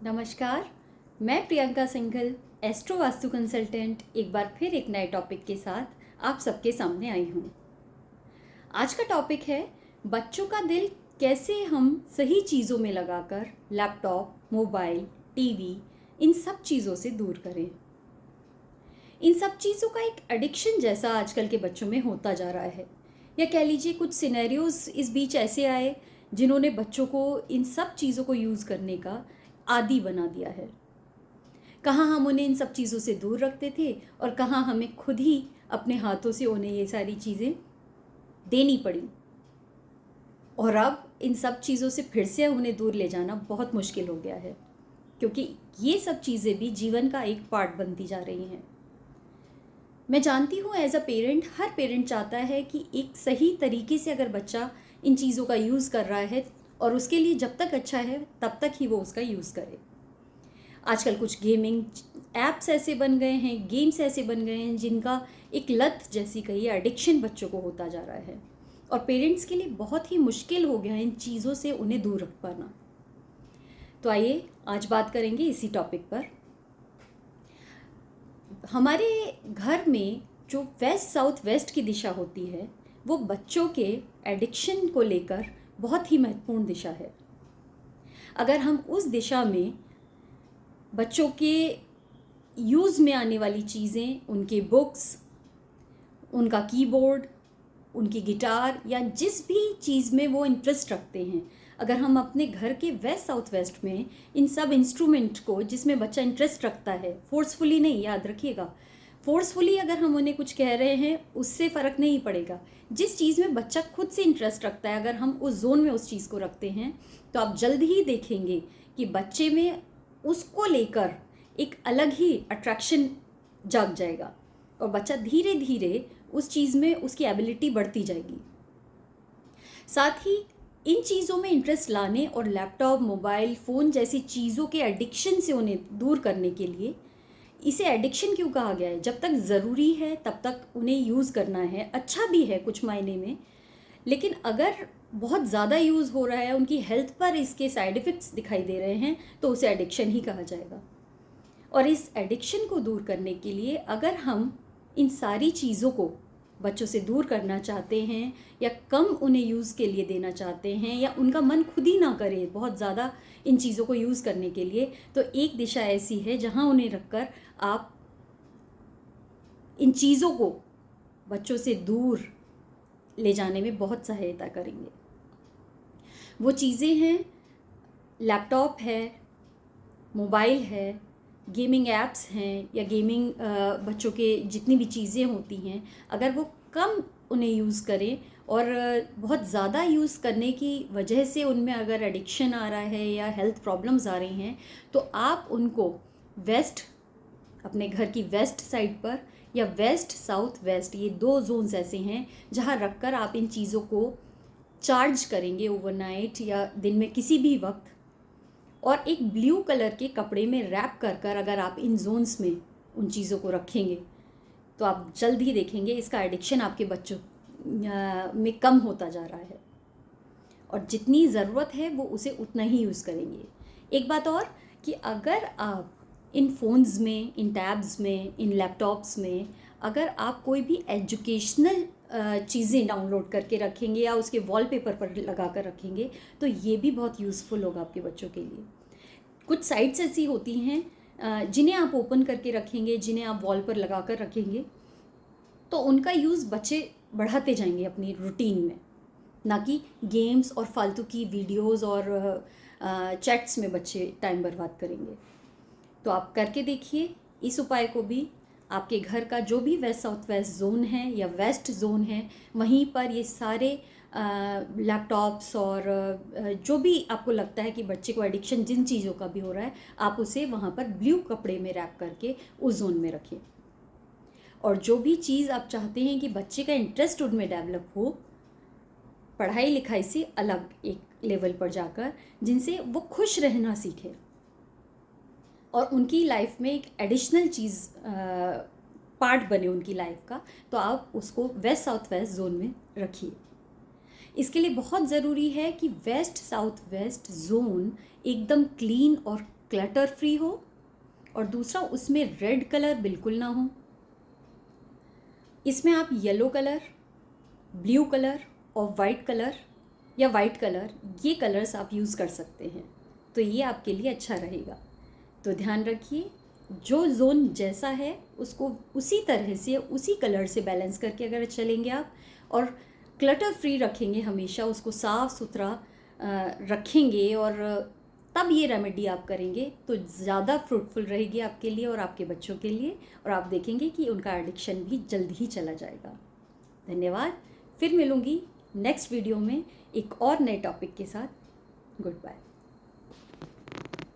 नमस्कार। मैं Priyanka Singhal, astro vastu consultant, एक बार फिर एक नए टॉपिक के साथ आप सबके सामने आई हूँ। आज का टॉपिक है बच्चों का दिल कैसे हम सही चीज़ों में लगाकर लैपटॉप, मोबाइल, टीवी इन सब चीज़ों से दूर करें। इन सब चीज़ों का एक एडिक्शन जैसा आजकल के बच्चों में होता जा रहा है, या कह लीजिए कुछ सिनेरियोज इस बीच ऐसे आए जिन्होंने बच्चों को इन सब चीज़ों को यूज़ करने का आदी बना दिया है। कहाँ हम उन्हें इन सब चीज़ों से दूर रखते थे और कहाँ हमें खुद ही अपने हाथों से उन्हें ये सारी चीज़ें देनी पड़ी, और अब इन सब चीज़ों से फिर से उन्हें दूर ले जाना बहुत मुश्किल हो गया है, क्योंकि ये सब चीज़ें भी जीवन का एक पार्ट बनती जा रही हैं। मैं जानती हूँ एज अ पेरेंट, हर पेरेंट चाहता है कि एक सही तरीके से अगर बच्चा इन चीज़ों का यूज़ कर रहा है और उसके लिए जब तक अच्छा है तब तक ही वो उसका यूज़ करे। आजकल कुछ गेमिंग ऐप्स ऐसे बन गए हैं, गेम्स ऐसे बन गए हैं जिनका एक लत जैसी कहिए एडिक्शन बच्चों को होता जा रहा है, और पेरेंट्स के लिए बहुत ही मुश्किल हो गया है इन चीज़ों से उन्हें दूर रख पाना। तो आइए आज बात करेंगे इसी टॉपिक पर। हमारे घर में जो वेस्ट साउथ वेस्ट की दिशा होती है वो बच्चों के एडिक्शन को लेकर बहुत ही महत्वपूर्ण दिशा है। अगर हम उस दिशा में बच्चों के यूज़ में आने वाली चीज़ें, उनके बुक्स, उनका कीबोर्ड, उनकी गिटार या जिस भी चीज़ में वो इंटरेस्ट रखते हैं, अगर हम अपने घर के वेस्ट साउथ वेस्ट में इन सब इंस्ट्रूमेंट को जिसमें बच्चा इंटरेस्ट रखता है, फोर्सफुली नहीं, याद रखिएगा, फोर्सफुली अगर हम उन्हें कुछ कह रहे हैं उससे फ़र्क नहीं पड़ेगा। जिस चीज़ में बच्चा खुद से इंटरेस्ट रखता है, अगर हम उस जोन में उस चीज़ को रखते हैं तो आप जल्द ही देखेंगे कि बच्चे में उसको लेकर एक अलग ही अट्रैक्शन जाग जाएगा और बच्चा धीरे धीरे उस चीज़ में उसकी एबिलिटी बढ़ती जाएगी। साथ ही इन चीज़ों में इंटरेस्ट लाने और लैपटॉप, मोबाइल, फ़ोन जैसी चीज़ों के एडिक्शन से उन्हें दूर करने के लिए, इसे एडिक्शन क्यों कहा गया है? जब तक ज़रूरी है तब तक उन्हें यूज़ करना है, अच्छा भी है कुछ मायने में, लेकिन अगर बहुत ज़्यादा यूज़ हो रहा है, उनकी हेल्थ पर इसके साइड इफ़ेक्ट्स दिखाई दे रहे हैं, तो उसे एडिक्शन ही कहा जाएगा। और इस एडिक्शन को दूर करने के लिए अगर हम इन सारी चीज़ों को बच्चों से दूर करना चाहते हैं या कम उन्हें यूज़ के लिए देना चाहते हैं, या उनका मन खुद ही ना करे बहुत ज़्यादा इन चीज़ों को यूज़ करने के लिए, तो एक दिशा ऐसी है जहां उन्हें रखकर आप इन चीज़ों को बच्चों से दूर ले जाने में बहुत सहायता करेंगे। वो चीज़ें हैं, लैपटॉप है, मोबाइल है, गेमिंग ऐप्स हैं, या गेमिंग बच्चों के जितनी भी चीज़ें होती हैं, अगर वो कम उन्हें यूज़ करें और बहुत ज़्यादा यूज़ करने की वजह से उनमें अगर एडिक्शन आ रहा है या हेल्थ प्रॉब्लम्स आ रही हैं, तो आप उनको वेस्ट, अपने घर की वेस्ट साइड पर या वेस्ट साउथ वेस्ट, ये दो जोन्स ऐसे हैं जहाँ रखकर आप इन चीज़ों को चार्ज करेंगे ओवरनाइट या दिन में किसी भी वक्त, और एक ब्लू कलर के कपड़े में रैप कर कर अगर आप इन जोन्स में उन चीज़ों को रखेंगे तो आप जल्द ही देखेंगे इसका एडिक्शन आपके बच्चों में कम होता जा रहा है, और जितनी ज़रूरत है वो उसे उतना ही यूज़ करेंगे। एक बात और, कि अगर आप इन फ़ोन्स में, इन टैब्स में, इन लैपटॉप्स में अगर आप कोई भी एजुकेशनल चीज़ें डाउनलोड करके रखेंगे या उसके वॉलपेपर पर लगा कर रखेंगे, तो ये भी बहुत यूज़फुल होगा आपके बच्चों के लिए। कुछ साइट्स ऐसी होती हैं जिन्हें आप ओपन करके रखेंगे, जिन्हें आप वॉल पर लगा कर रखेंगे, तो उनका यूज़ बच्चे बढ़ाते जाएंगे अपनी रूटीन में, ना कि गेम्स और फालतू की वीडियोस और चैट्स में बच्चे टाइम बर्बाद करेंगे। तो आप करके देखिए इस उपाय को भी। आपके घर का जो भी वेस्ट साउथ वेस्ट जोन है या वेस्ट जोन है, वहीं पर ये सारे लैपटॉप्स और जो भी आपको लगता है कि बच्चे को एडिक्शन जिन चीज़ों का भी हो रहा है, आप उसे वहाँ पर ब्लू कपड़े में रैप करके उस जोन में रखें। और जो भी चीज़ आप चाहते हैं कि बच्चे का इंटरेस्ट उनमें डेवलप हो, पढ़ाई लिखाई से अलग एक लेवल पर जाकर, जिनसे वो खुश रहना सीखे और उनकी लाइफ में एक एडिशनल चीज़ पार्ट बने उनकी लाइफ का, तो आप उसको वेस्ट साउथ वेस्ट जोन में रखिए। इसके लिए बहुत ज़रूरी है कि वेस्ट साउथ वेस्ट जोन एकदम क्लीन और क्लटर फ्री हो और दूसरा उसमें रेड कलर बिल्कुल ना हो। इसमें आप येलो कलर, ब्लू कलर और वाइट कलर या वाइट कलर, ये कलर्स आप यूज़ कर सकते हैं, तो ये आपके लिए अच्छा रहेगा। तो ध्यान रखिए, जो जोन जैसा है उसको उसी तरह से उसी कलर से बैलेंस करके अगर चलेंगे आप, और क्लटर फ्री रखेंगे, हमेशा उसको साफ़ सुथरा रखेंगे, और तब ये रेमेडी आप करेंगे तो ज़्यादा फ्रूटफुल रहेगी आपके लिए और आपके बच्चों के लिए, और आप देखेंगे कि उनका एडिक्शन भी जल्द ही चला जाएगा। धन्यवाद। फिर मिलूँगी नेक्स्ट वीडियो में एक और नए टॉपिक के साथ। Good bye.